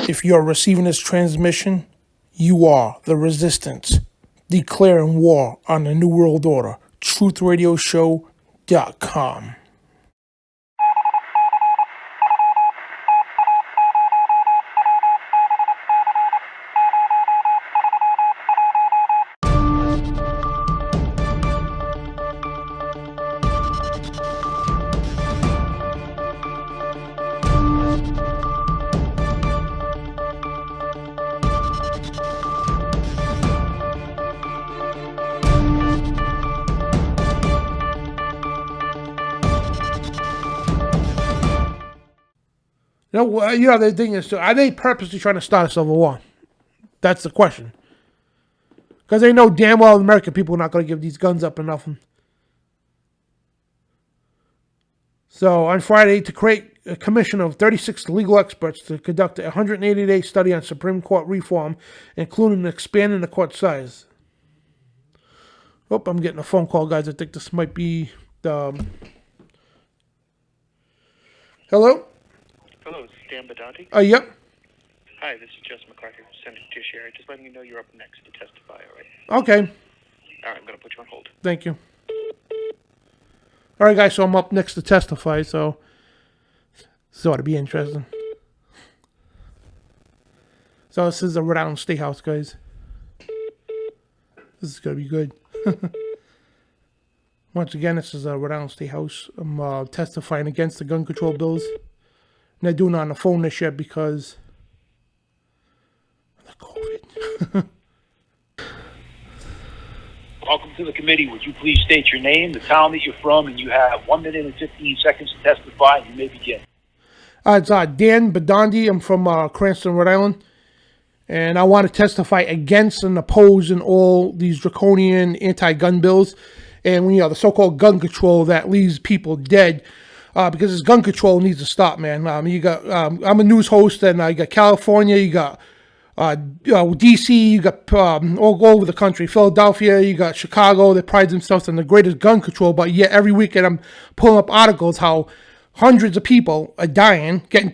If you're receiving this transmission, you are the resistance, declaring war on the New World Order. TruthRadioShow.com. The thing is, are they purposely trying to start a civil war? That's the question. Because they know damn well the American people are not going to give these guns up or nothing. So on Friday, to create a commission of 36 legal experts to conduct a 180-day study on Supreme Court reform, including expanding the court size. Oh, I'm getting a phone call, guys. I think this might be the... Hello? Hello, is this Dan Bidondi? Yep. Hi, this is Jess McCarthy from Senate Judiciary. Just letting you know you're up next to testify, all right? Okay. All right, I'm going to put you on hold. Thank you. All right, guys, so I'm up next to testify, so this ought to be interesting. So this is the Rhode Island State House, guys. This is going to be good. Once again, this is a Rhode Island State House. I'm testifying against the gun control bills. And they're doing it on the phone this year because of the COVID. Welcome to the committee. Would you please state your name, the town that you're from, and you have 1 minute and 15 seconds to testify. You may begin. It's Dan Bidondi. I'm from Cranston, Rhode Island. And I want to testify against and oppose in all these draconian anti-gun bills. And the so-called gun control that leaves people dead. Because this gun control needs to stop, man. You got I'm a news host, and you got California, you got DC, you got all over the country. Philadelphia, you got Chicago. They pride themselves on the greatest gun control, but yet every weekend I'm pulling up articles how hundreds of people are dying, getting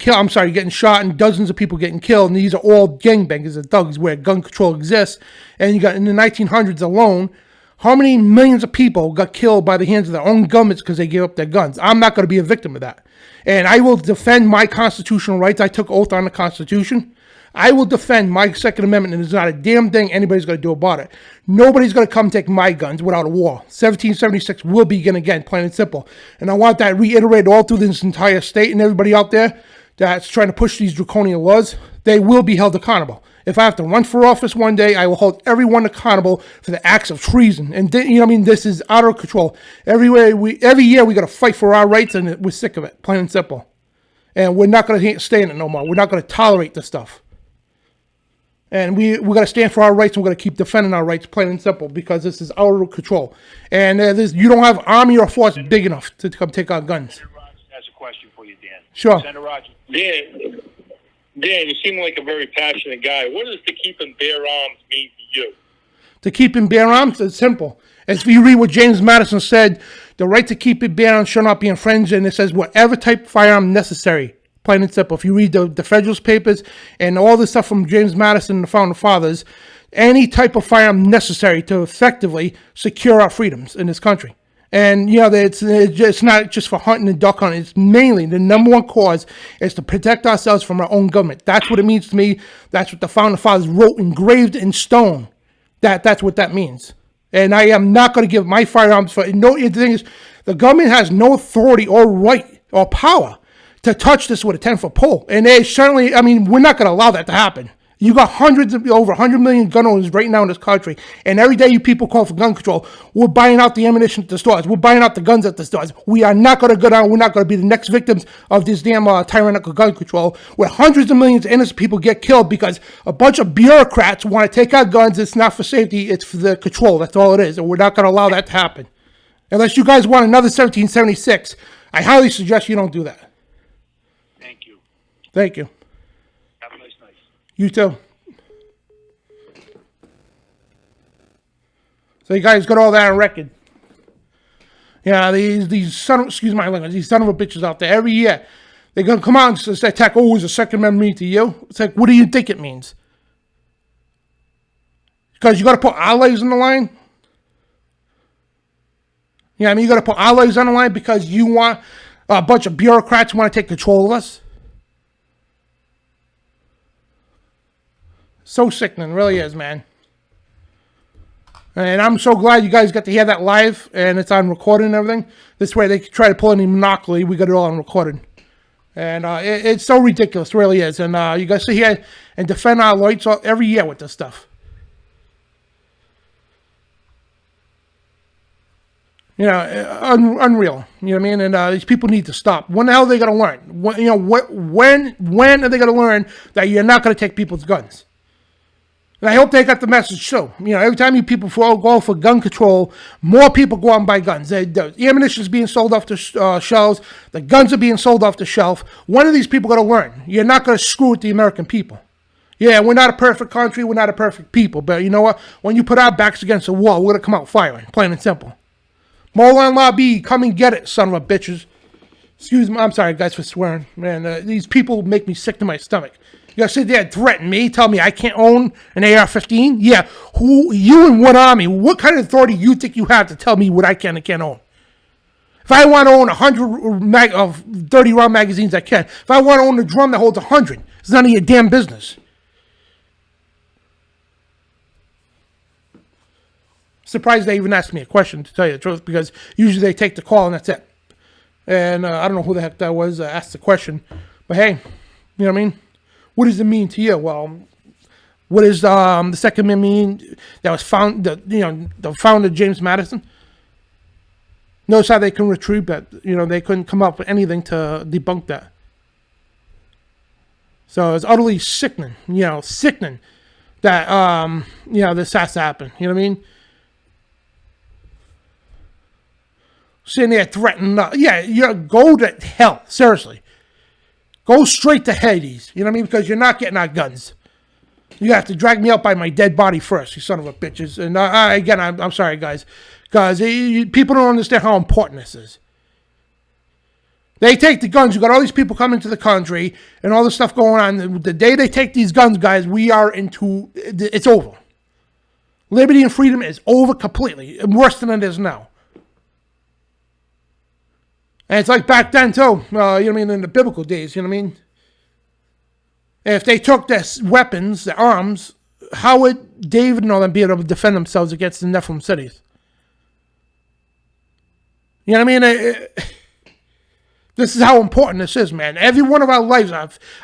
shot, and dozens of people getting killed. And these are all gangbangers and thugs where gun control exists. And you got in the 1900s alone, how many millions of people got killed by the hands of their own governments because they gave up their guns? I'm not going to be a victim of that. And I will defend my constitutional rights. I took oath on the Constitution. I will defend my Second Amendment, and there's not a damn thing anybody's going to do about it. Nobody's going to come take my guns without a war. 1776 will begin again, plain and simple. And I want that reiterated all through this entire state, and everybody out there that's trying to push these draconian laws, they will be held accountable. If I have to run for office one day, I will hold everyone accountable for the acts of treason. And this is out of control. Every year we got to fight for our rights, and we're sick of it, plain and simple. And we're not going to stay in it no more. We're not going to tolerate this stuff. And we're going to stand for our rights, and we're going to keep defending our rights, plain and simple, because this is out of control. And you don't have army or force big enough to come take our guns. Senator Rogers has a question for you, Dan. Sure. Senator Rogers. Dan, you seem like a very passionate guy. What does to keep in bare arms mean to you? To keep in bare arms, it's simple. As you read what James Madison said, the right to keep in bare arms shall not be infringed, and it says whatever type of firearm necessary, plain and simple. If you read the Federalist Papers and all this stuff from James Madison and the Founding Fathers, any type of firearm necessary to effectively secure our freedoms in this country. And, it's not just for hunting and duck hunting. It's mainly the number one cause is to protect ourselves from our own government. That's what it means to me. That's what the Founding Fathers wrote, engraved in stone. That's what that means. And I am not going to give my firearms for... The thing is, the government has no authority or right or power to touch this with a 10-foot pole. And they certainly... we're not going to allow that to happen. You got over 100 million gun owners right now in this country, and every day you people call for gun control. We're buying out the ammunition at the stores. We're buying out the guns at the stores. We are not going to go down. We're not going to be the next victims of this damn tyrannical gun control, where hundreds of millions of innocent people get killed because a bunch of bureaucrats want to take our guns. It's not for safety. It's for the control. That's all it is, and we're not going to allow that to happen. Unless you guys want another 1776, I highly suggest you don't do that. Thank you. Thank you. Have a nice night. You too. So you guys got all that on record. Yeah, these excuse my language, these son of a bitches out there every year, they're gonna come out and say, attack, oh, is the Second Amendment mean to you? It's like, what do you think it means? Because you got to put our lives on the line. Yeah, I mean, you got to put our lives on the line because you want a bunch of bureaucrats who want to take control of us. So sickening, really is, man. And I'm so glad you guys got to hear that live, and it's on recording and everything. This way they can try to pull any monopoly. We got it all on recording. And it's so ridiculous, it really is. And you guys sit here and defend our rights every year with this stuff. You know, unreal. You know what I mean? And these people need to stop. When the hell are they going to learn? When are they going to learn that you're not going to take people's guns? And I hope they got the message too. You know, every time you people go for gun control, more people go out and buy guns. The ammunition is being sold off the shelves. The guns are being sold off the shelf. When are these people going to learn? You're not going to screw with the American people. Yeah, we're not a perfect country. We're not a perfect people. But you know what? When you put our backs against the wall, we're going to come out firing. Plain and simple. Molan Lobby, come and get it, son of a bitches. Excuse me. I'm sorry, guys, for swearing. Man, these people make me sick to my stomach. You gotta sit there and threaten me, tell me I can't own an AR-15? Yeah, who, you and what army? What kind of authority you think you have to tell me what I can and can't own? If I want to own 100 of 30-round magazines, I can. If I want to own a drum that holds 100, it's none of your damn business. Surprised they even asked me a question, to tell you the truth, because usually they take the call and that's it. And I don't know who the heck that was asked the question, but hey, you know what I mean? What does it mean to you? Well, what is the Second Amendment mean that was found? The founder James Madison. Notice how they can retrieve that. You know, they couldn't come up with anything to debunk that. So it's utterly sickening. You know, sickening that this has to happen. You know what I mean? Sitting there threatening, go to hell. Seriously. Go straight to Hades. You know what I mean? Because you're not getting our guns. You have to drag me out by my dead body first, you son of a bitches. And again, I'm sorry, guys. Because people don't understand how important this is. They take the guns. You got all these people coming to the country and all this stuff going on. The day they take these guns, guys, it's over. Liberty and freedom is over completely. Worse than it is now. And it's like back then, too, you know what I mean, in the biblical days, you know what I mean? And if they took their weapons, their arms, how would David and all them be able to defend themselves against the Nephilim cities? You know what I mean? This is how important this is, man. Every one of our lives,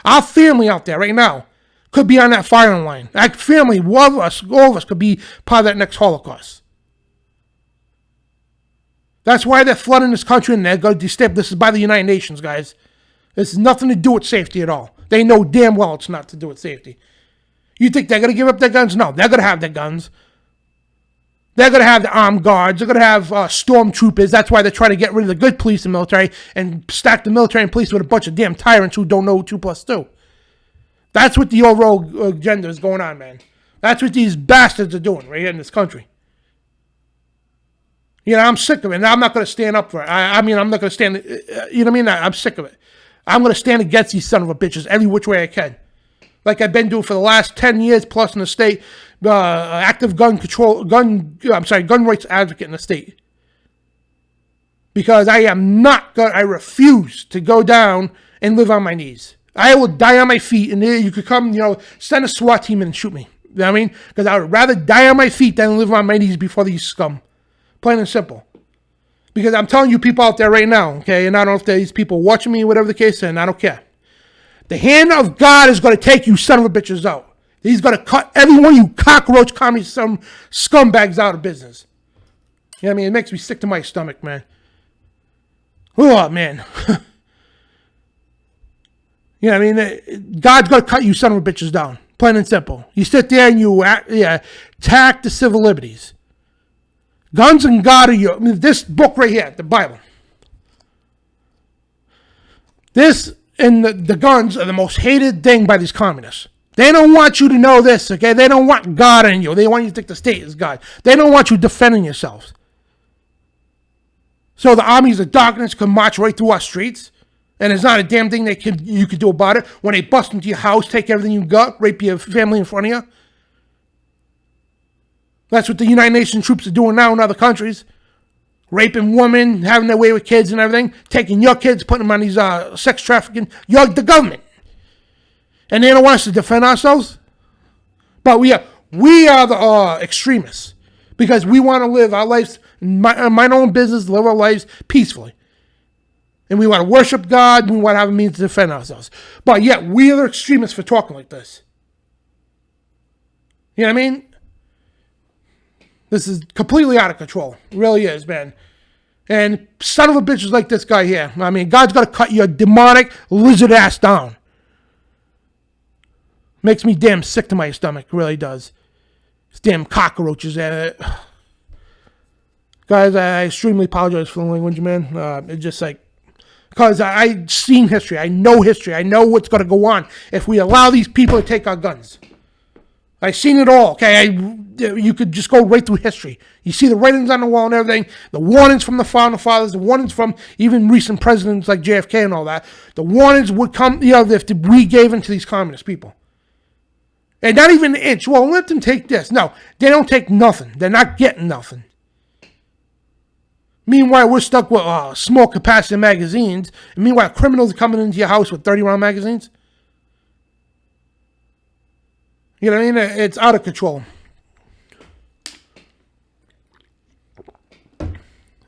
our family out there right now could be on that firing line. Our family, all of us could be part of that next Holocaust. That's why they're flooding this country and they're going to destabilize. This is by the United Nations, guys. This has nothing to do with safety at all. They know damn well it's not to do with safety. You think they're going to give up their guns? No, they're going to have their guns. They're going to have the armed guards. They're going to have stormtroopers. That's why they're trying to get rid of the good police and military and stack the military and police with a bunch of damn tyrants who don't know 2 + 2. That's what the overall agenda is going on, man. That's what these bastards are doing right here in this country. You know, I'm sick of it, and I'm not going to stand up for it. I'm not going to stand, you know what I mean? I'm sick of it. I'm going to stand against these son of a bitches every which way I can. Like I've been doing for the last 10 years plus in the state, active gun rights advocate in the state. Because I refuse to go down and live on my knees. I will die on my feet, and you could come, send a SWAT team in and shoot me. You know what I mean? Because I would rather die on my feet than live on my knees before these scum. Plain and simple. Because I'm telling you people out there right now, okay, and I don't know if these people watching me, whatever the case, and I don't care. The hand of God is going to take you son of a bitches out. He's going to cut every one of you cockroach comedy some scumbags out of business. You know what I mean? It makes me sick to my stomach, man. Oh, man. You know what I mean? God's going to cut you son of a bitches down. Plain and simple. You sit there and you attack the civil liberties. Guns and God are this book right here, the Bible. This and the guns are the most hated thing by these communists. They don't want you to know this, okay? They don't want God in you. They want you to think the state is God. They don't want you defending yourselves. So the armies of darkness can march right through our streets, and there's not a damn thing you could do about it. When they bust into your house, take everything you got, rape your family in front of you. That's what the United Nations troops are doing now in other countries. Raping women, having their way with kids and everything, taking your kids, putting them on these sex trafficking. You're the government. And they don't want us to defend ourselves. But we are the extremists. Because we want to live our lives, mind our own business, live our lives peacefully. And we want to worship God, and we want to have a means to defend ourselves. But yet, we are the extremists for talking like this. You know what I mean? This is completely out of control. It really is, man. And son of a bitches like this guy here. I mean, God's got to cut your demonic lizard ass down. Makes me damn sick to my stomach. It really does. These damn cockroaches. Guys, I extremely apologize for the language, man. It's just like, because I've seen history. I know history. I know what's going to go on if we allow these people to take our guns. I've seen it all, okay? You could just go right through history. You see the writings on the wall and everything, the warnings from the founding fathers, the warnings from even recent presidents like JFK and all that. The warnings would come, if we gave in to these communist people. And not even an inch. Well, let them take this. No, they don't take nothing. They're not getting nothing. Meanwhile, we're stuck with small capacity magazines. And meanwhile, criminals are coming into your house with 30-round magazines. You know what I mean? It's out of control. Let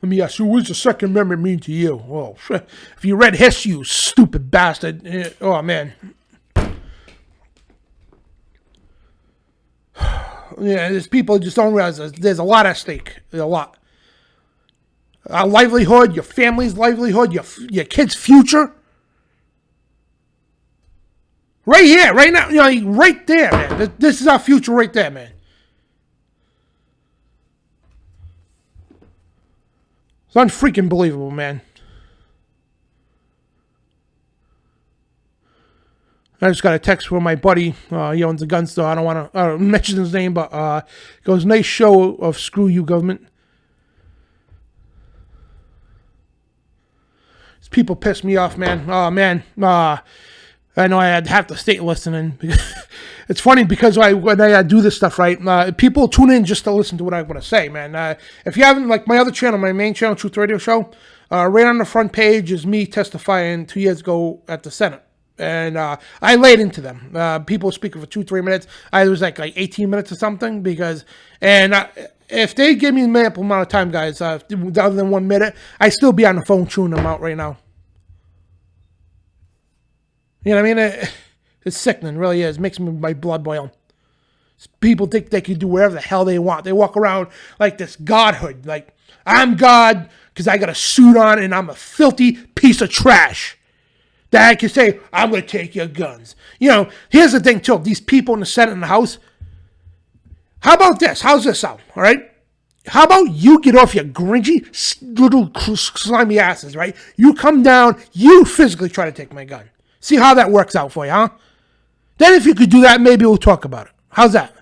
me ask you, what does the Second Amendment mean to you? Well, if you read history, you stupid bastard. Oh, man. Yeah, there's people just don't realize there's a lot at stake. There's a lot. Our livelihood, your family's livelihood, your kid's future. Right here, right now, right there, man. This is our future right there, man. It's unfreaking believable, man. I just got a text from my buddy. He owns a gun store. I don't want to mention his name, but it goes, nice show of screw you, government. These people piss me off, man. Oh, man. I know I had half the state listening. It's funny because when I do this stuff, right, people tune in just to listen to what I want to say, man. If you haven't, like my other channel, my main channel, Truth Radio Show, right on the front page is me testifying 2 years ago at the Senate. And I laid into them. People speaking for 2-3 minutes. I was like 18 minutes or something because, if they give me an ample amount of time, guys, other than 1 minute, I'd still be on the phone chewing them out right now. You know what I mean? It's sickening, it really is. It makes my blood boil. People think they can do whatever the hell they want. They walk around like this godhood. Like, I'm God because I got a suit on and I'm a filthy piece of trash. That I can say, I'm going to take your guns. Here's the thing, too. These people in the Senate and the House. How about this? How's this sound? All right? How about you get off your gringy little slimy asses, right? You come down, you physically try to take my gun. See how that works out for you, huh? Then if you could do that, maybe we'll talk about it. How's that?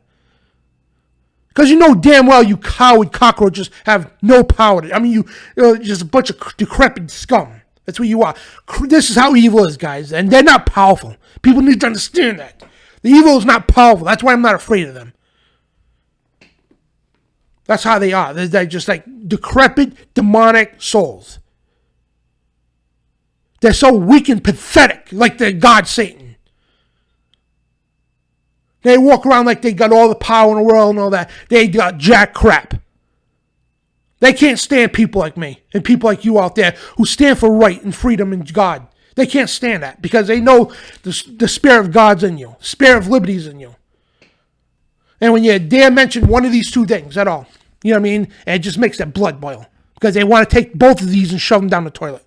Because you know damn well you coward cockroaches have no power. You're just a bunch of decrepit scum. That's what you are. This is how evil is, guys. And they're not powerful. People need to understand that. The evil is not powerful. That's why I'm not afraid of them. That's how they are. They're just like decrepit, demonic souls. They're so weak and pathetic, like they're God Satan. They walk around like they got all the power in the world and all that. They got jack crap. They can't stand people like me and people like you out there who stand for right and freedom and God. They can't stand that because they know the spirit of God's in you. Spirit of liberty's in you. And when you dare mention one of these two things at all, you know what I mean? And it just makes their blood boil because they want to take both of these and shove them down the toilet.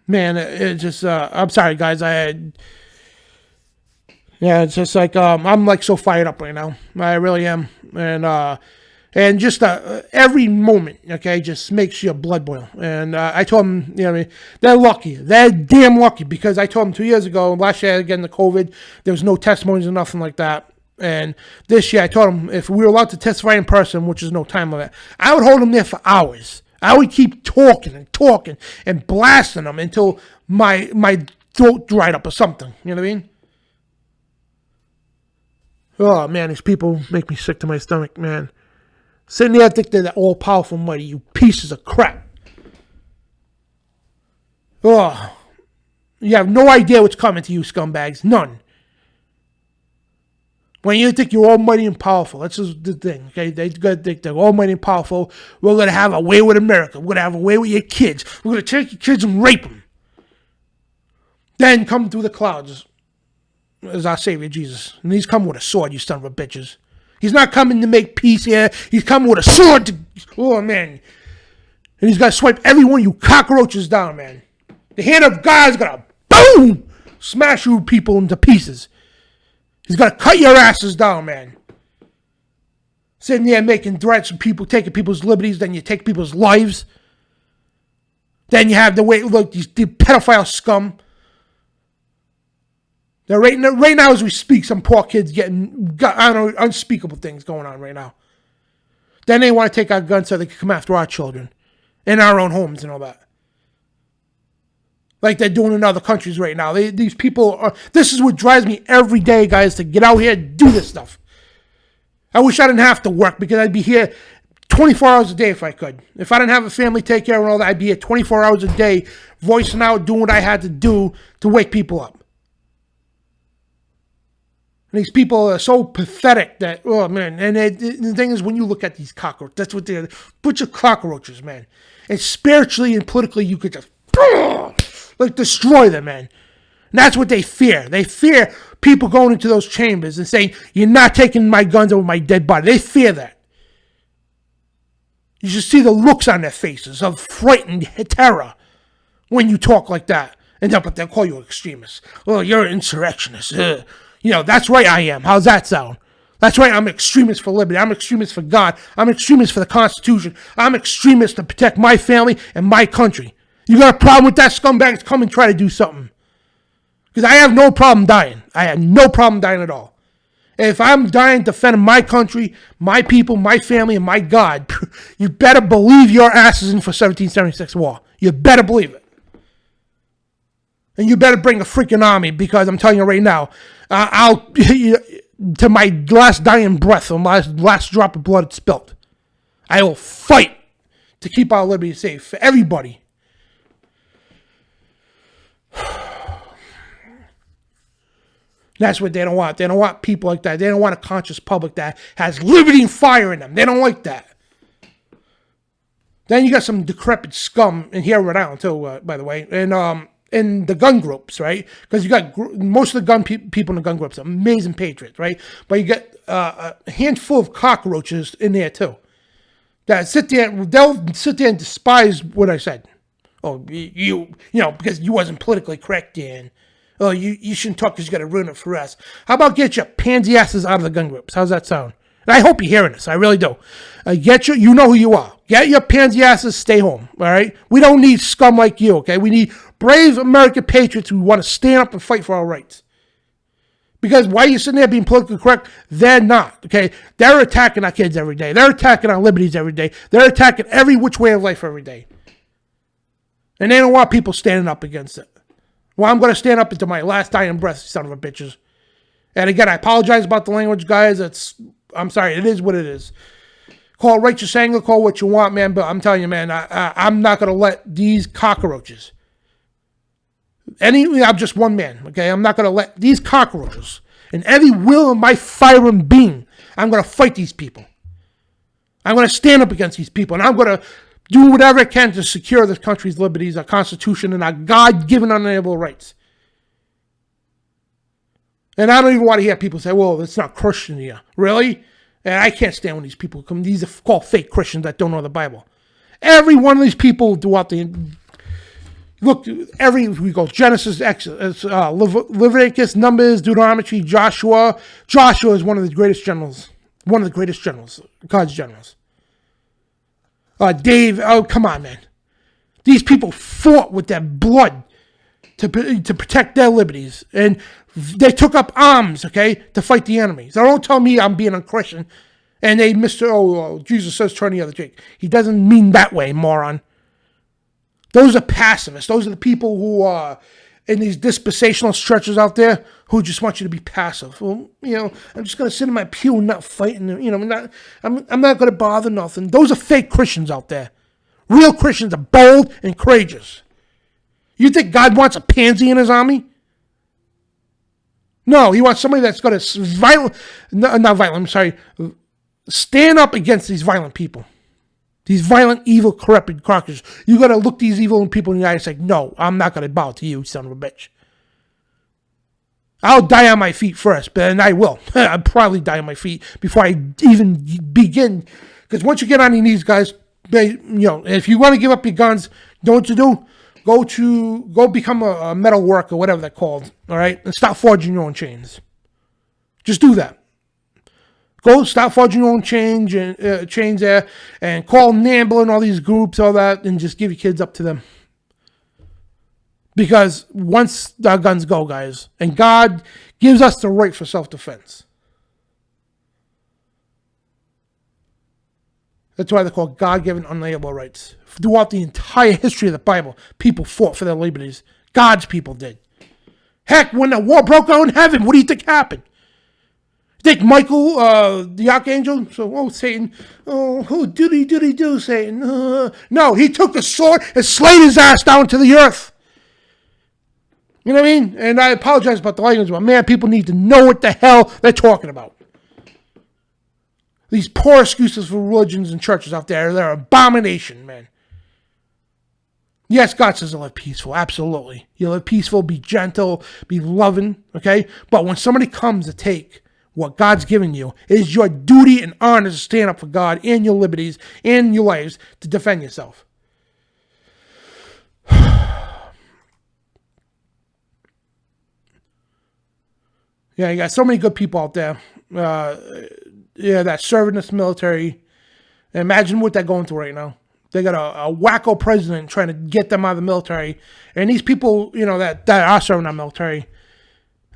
Man, it just, I'm sorry, guys. It's just like, I'm like so fired up right now. I really am. And just every moment, okay, just makes your blood boil. And I told them, you know what I mean, they're lucky. They're damn lucky because I told them 2 years ago, last year, again, the COVID, there was no testimonies or nothing like that. And this year I told him if we were allowed to testify in person, which is no time limit, I would hold him there for hours. I would keep talking and blasting them until my throat dried up or something. You know what I mean? Oh, man, these people make me sick to my stomach, man. Sitting there think they're that all-powerful mighty, you pieces of crap. Oh, you have no idea what's coming to you, scumbags. None. When you think you're almighty and powerful, that's just the thing, okay? They think they're almighty and powerful. We're going to have a way with America. We're going to have a way with your kids. We're going to take your kids and rape them. Then come through the clouds as our Savior Jesus. And he's coming with a sword, you son of a bitches. He's not coming to make peace here. He's coming with a sword to... Oh, man. And he's going to swipe every one of you cockroaches down, man. The hand of God is going to, boom, smash you people into pieces. He's going to cut your asses down, man. Sitting there making threats of people, taking people's liberties, then you take people's lives. Then you have the way, look, these pedophile scum. Now, right now as we speak, some poor kids getting, I don't know, unspeakable things going on right now. Then they want to take our guns so they can come after our children in our own homes and all that. Like they're doing in other countries right now. These people are, this is what drives me every day, guys, to get out here and do this stuff. I wish I didn't have to work because I'd be here 24 hours a day if I could. If I didn't have a family to take care of and all that, I'd be here 24 hours a day voicing out, doing what I had to do to wake people up. And these people are so pathetic that, oh, man. And the thing is, when you look at these cockroaches, that's what they're, bunch of cockroaches, man. And spiritually and politically, you could just, like, destroy them, man. And that's what they fear. They fear people going into those chambers and saying, you're not taking my guns over my dead body. They fear that. You should see the looks on their faces of frightened terror when you talk like that. And they'll call you extremists. Oh, you're an insurrectionist. You know, that's right, I am. How's that sound? That's right, I'm an extremist for liberty. I'm an extremist for God. I'm an extremist for the Constitution. I'm an extremist to protect my family and my country. You got a problem with that, scumbags? Come and try to do something. Because I have no problem dying. I have no problem dying at all. And if I'm dying defending my country, my people, my family, and my God, you better believe your ass is in for 1776 war. You better believe it. And you better bring a freaking army, because I'm telling you right now, I'll, to my last dying breath, or my last drop of blood spilt, I will fight to keep our liberty safe for everybody. That's what they don't want. They don't want people like that. They don't want a conscious public that has liberty and fire in them. They don't like that. Then you got some decrepit scum in here in Rhode Island too, by the way. And in the gun groups, right? Because you got most of the gun people in the gun groups are amazing patriots, right? But you get a handful of cockroaches in there too that sit there. They'll sit there and despise what I said. Oh, you know, because you wasn't politically correct, Dan. Oh, you shouldn't talk because you got to ruin it for us. How about get your pansy asses out of the gun groups? How's that sound? And I hope you're hearing this. I really do. You know who you are. Get your pansy asses, stay home, all right? We don't need scum like you, okay? We need brave American patriots who want to stand up and fight for our rights. Because while you're sitting there being politically correct, they're not, okay? They're attacking our kids every day. They're attacking our liberties every day. They're attacking every which way of life every day. And they don't want people standing up against it. Well, I'm going to stand up until my last dying breath, son of a bitches. And again, I apologize about the language, guys. I'm sorry. It is what it is. Call it righteous anger, call what you want, man. But I'm telling you, man, I'm not going to let these cockroaches. I'm just one man, okay? I'm not going to let these cockroaches and every will of my fire and being, I'm going to fight these people. I'm going to stand up against these people. And I'm going to do whatever I can to secure this country's liberties, our Constitution, and our God-given unalienable rights. And I don't even want to hear people say, well, it's not Christian here. Really? And I can't stand when these people come. These are called fake Christians that don't know the Bible. Every one of these people throughout the... Look, we go Genesis, Exodus, Leviticus, Numbers, Deuteronomy, Joshua. Joshua is one of the greatest generals. One of the greatest generals. God's generals. Dave, oh, come on, man. These people fought with their blood to protect their liberties. And they took up arms, okay, to fight the enemy. So don't tell me I'm being unchristian. And they Jesus says turn the other cheek. He doesn't mean that way, moron. Those are pacifists. Those are the people who are in these dispensational stretches out there who just want you to be passive. Well, I'm just going to sit in my pew and not fight. And, I'm not going to bother nothing. Those are fake Christians out there. Real Christians are bold and courageous. You think God wants a pansy in his army? No, he wants somebody that's going to stand up against these violent people. These violent, evil, corrupted crackers. You got to look these evil people in the eye and say, no, I'm not going to bow to you, son of a bitch. I'll die on my feet first, and I will. I'll probably die on my feet before I even begin. Because once you get on your knees, guys, if you want to give up your guns, know what to do? Go become a metal worker, whatever they're called, all right? And stop forging your own chains. Just do that. Go stop forging your own chains there, and call NAMBLA and all these groups, all that, and just give your kids up to them. Because once our guns go, guys, and God gives us the right for self-defense. That's why they're called God-given unalienable rights. Throughout the entire history of the Bible, people fought for their liberties. God's people did. Heck, when the war broke out in heaven, what do you think happened? Think Michael, the archangel, Satan, who do, Satan? No, he took the sword and slayed his ass down to the earth. You know what I mean? And I apologize about the language, but man, people need to know what the hell they're talking about. These poor excuses for religions and churches out there, they're an abomination, man. Yes, God says to live peaceful, absolutely. You live peaceful, be gentle, be loving, okay? But when somebody comes to take what God's given you, it is your duty and honor to stand up for God and your liberties and your lives to defend yourself. Yeah, you got so many good people out there. That serve in this military. Imagine what they're going through right now. They got a wacko president trying to get them out of the military. And these people, that are serving our military.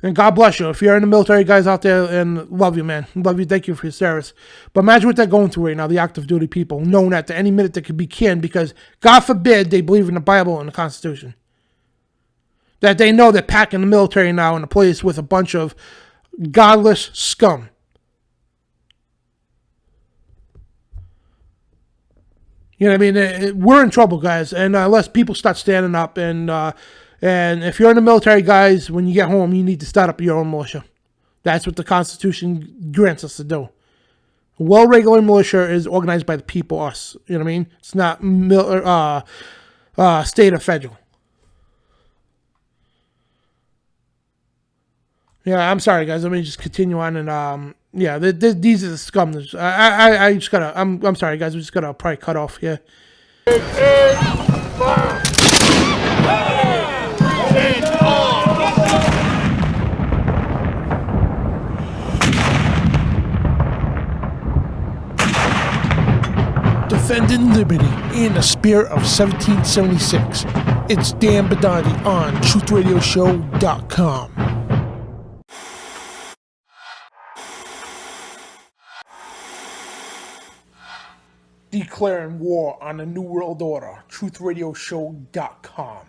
And God bless you. If you're in the military, guys out there, and love you, man. Love you. Thank you for your service. But imagine what they're going through right now, the active duty people, knowing that at any minute they could be canned because, God forbid, they believe in the Bible and the Constitution. That they know they're packing the military now in a place with a bunch of godless scum. You know what I mean? We're in trouble, guys. And unless people start standing up and if you're in the military, guys, when you get home, you need to start up your own militia. That's what the Constitution grants us to do. A well-regulated militia is organized by the people, us. You know what I mean? It's not state or federal. Yeah, I'm sorry, guys. Let me just continue on. And these are the scum. I just gotta. I'm sorry, guys. We just gotta probably cut off here. Defending liberty in the spirit of 1776. It's Dan Bidondi on TruthRadioShow.com. Declaring war on the New World Order. TruthRadioShow.com.